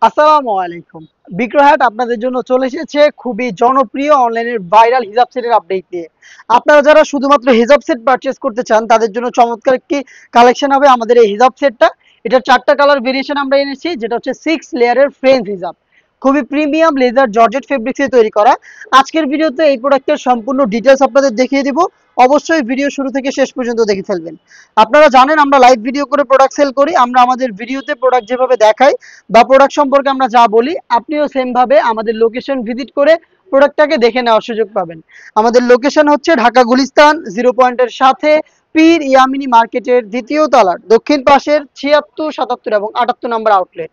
আসসালামু আলাইকুম। বিক্রয়হাট আপনাদের জন্য চলে এসেছে খুবই জনপ্রিয় অনলাইনের ভাইরাল হিজাব সেটের আপডেট দিয়ে। আপনারা যারা শুধুমাত্র হিজাব সেট পারচেজ করতে চান তাদের জন্য চমৎকার একটি কালেকশন হবে আমাদের এই হিজাব সেটটা। এটার ৪ টা কালার ভেরিয়েশন আমরা এনেছি, যেটা হচ্ছে 6 লেয়ারের ফ্রেঞ্চ হিজাব। খুবই প্রিমিয়াম লেজার জর্জেট ফেব্রিক্সে তৈরি করা। আজকের ভিডিওতে এই প্রোডাক্টের সম্পূর্ণ ডিটেইলস আপনাদের দেখিয়ে দিব। অবশ্যই ভিডিও শুরু থেকে শেষ পর্যন্ত দেখে ফেলবেন। আপনারা জানেন আমরা লাইভ ভিডিও করে প্রোডাক্ট সেল করি। আমরা আমাদের ভিডিওতে প্রোডাক্ট যেভাবে দেখাই বা প্রোডাক্ট সম্পর্কে আমরা যা বলি, আপনিও সেম ভাবে আমাদের লোকেশন ভিজিট করে প্রোডাক্টটাকে দেখে নেওয়ার সুযোগ পাবেন। আমাদের লোকেশন হচ্ছে ঢাকা গুলিস্তান 0 পয়েন্টের সাথে পীর ইয়ামিনী মার্কেটের দ্বিতীয় তলার দক্ষিণ পাশের ৭৬, ৭৭ এবং ৭৮ নম্বর আউটলেট।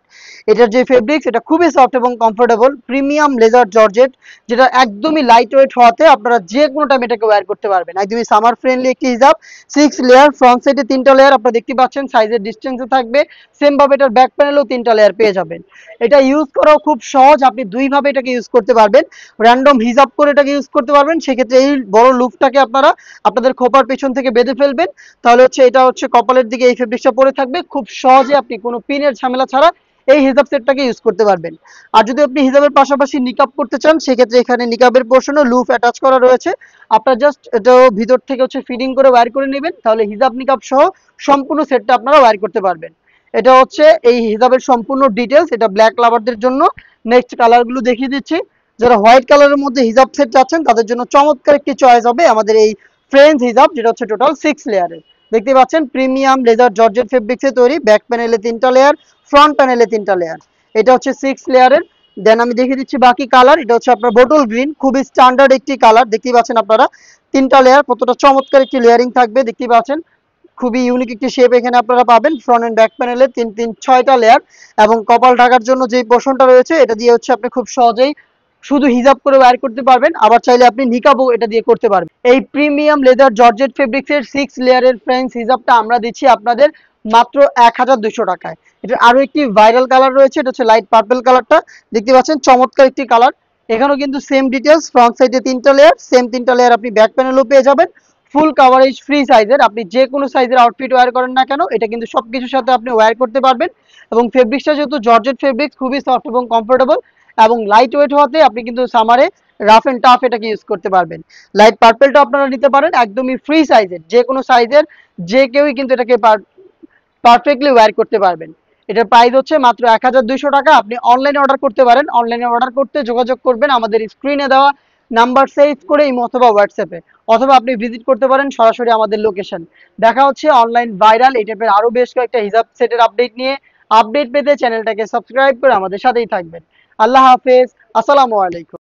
এটার যে ফেব্রিক্স, এটা খুবই সফট এবং কমফোর্টেবল প্রিমিয়াম লেজার জর্জেট, যেটা একদমই লাইট ওয়েট হওয়াতে আপনারা যে কোনো টাইম এটাকে ওয়্যার করতে পারবেন। একদমই সামার ফ্রেন্ডলি একটি হিজাব। 6 লেয়ার, ফ্রন্ট সাইডে 3টা লেয়ার আপনারা দেখতে পাচ্ছেন, সাইজের ডিস্টেন্সে থাকবে। সেম ভাবে এটার ব্যাক প্যানেলেও 3টা লেয়ার পেয়ে যাবেন। এটা ইউজ করাও খুব সহজ, আপনি দুই ভাবে এটাকে ইউজ করতে পারবেন। র্যান্ডম হিজাব করে এটাকে ইউজ করতে পারবেন, সেক্ষেত্রে এই বড় লুপটাকে আপনারা আপনাদের খোপার পেছন থেকে বেঁধে ফেলবেন। তাহলে হচ্ছে এটা হচ্ছে কপালের দিকে এই ফেব্রিক্সটা পরে থাকবে, খুব সহজে আপনি কোনো পিনের ঝামেলা ছাড়া এই হিজাব সেটটাকে ইউজ করতে পারবেন। আর যদি আপনি হিজাবের পাশাপাশি নিকাব করতে চান, সেক্ষেত্রে এখানে নিকাবের পোর্শনও লুপ অ্যাটাচ করা রয়েছে। আপনার জাস্ট এটা ভিতর থেকে হচ্ছে ফিডিং করে ওয়্যার করে নেবেন, তাহলে হিজাব নিকাব সহ সম্পূর্ণ সেটটা আপনারা ওয়্যার করতে পারবেন। এটা হচ্ছে এই হিজাবের সম্পূর্ণ ডিটেলস। এটা ব্ল্যাক লাভারদের জন্য। নেক্সট কালারগুলো দেখিয়ে দিচ্ছি। যারা হোয়াইট কালারের মধ্যে হিজাব সেট চাচ্ছেন তাদের জন্য চমৎকার একটি চয়েস হবে আমাদের এই ফ্রেঞ্চ হিজাব, যেটা হচ্ছে টোটাল 6 লেয়ারের। দেখতে পাচ্ছেন প্রিমিয়াম লেজার জর্জেট ফেব্রিক্সে তৈরি। ব্যাক প্যানেলে 3টা লেয়ার, ফ্রন্ট প্যানেলে 3টা লেয়ার। এটা হচ্ছে 6 লেয়ারের। দেন আমি দেখিয়ে দিচ্ছি বাকি কালার। এটা হচ্ছে আপনার বোটল গ্রিন, খুবই স্ট্যান্ডার্ড একটি কালার। দেখতেই পাচ্ছেন আপনারা 3টা লেয়ার, কতটা চমৎকার একটি লেয়ারিং থাকবে দেখতেই পাচ্ছেন। খুবই ইউনিক একটি শেপ এখানে আপনারা পাবেন। ফ্রন্ট এন্ড ব্যাক প্যানেলে 6টা লেয়ার এবং কপাল ঢাকার জন্য যে পোর্শনটা রয়েছে এটা দিয়ে হচ্ছে আপনি খুব সহজেই শুধু হিজাব করে ওয়্যার করতে পারবেন, আবার চাইলে আপনি নিকাবও এটা দিয়ে করতে পারবেন। এই প্রিমিয়াম লেদার জর্জেট ফেব্রিক্সের 6 লেয়ারের ফ্রেঞ্চ হিজাবটা আমরা দিচ্ছি আপনাদের মাত্র ১,২০০ টাকায়। এটার আরো একটি ভাইরাল কালার রয়েছে, এটা হচ্ছে লাইট পার্পল কালারটা। দেখতে পাচ্ছেন চমৎকার একটি কালার। এখানেও কিন্তু সেম ডিটেলস, ফ্রন্ট সাইডে 3টা লেয়ার, সেম 3টা লেয়ার আপনি ব্যাক প্যানেলও পেয়ে যাবেন। ফুল কাভারেজ ফ্রি সাইজের, আপনি যে কোনো সাইজের আউটফিট ওয়্যার করেন না কেন এটা কিন্তু সবকিছুর সাথে আপনি ওয়্যার করতে পারবেন। এবং ফেব্রিক্সটা যেহেতু জর্জেট ফেব্রিক্স, খুবই সফট এবং কমফোর্টেবল এবং লাইট ওয়েট হওয়াতে আপনি কিন্তু সামারে রাফ এন্ড টাফ এটাকে ইউজ করতে পারবেন। লাইট পার্পলটা আপনারা নিতে পারেন, একদমই ফ্রি সাইজের, যে কোনো সাইজের যে কেউই কিন্তু এটাকে পারফেক্টলি ওয়্যার করতে পারবেন। এটার প্রাইস হচ্ছে মাত্র ১,২০০ টাকা। আপনি অনলাইনে অর্ডার করতে পারেন। অনলাইনে অর্ডার করতে যোগাযোগ করবেন আমাদের স্ক্রিনে দেওয়া নাম্বার সেভ করে ইমো অথবা হোয়াটসঅ্যাপে, অথবা আপনি ভিজিট করতে পারেন সরাসরি আমাদের লোকেশন। দেখা হচ্ছে অনলাইন ভাইরাল এই টাইপের আরো বেশ কয়েকটা হিজাব সেটের আপডেট নিয়ে। আপডেট পেতে চ্যানেলটাকে সাবস্ক্রাইব করে আমাদের সাথেই থাকবেন। আল্লাহ হাফেজ, আসসালামু আলাইকুম।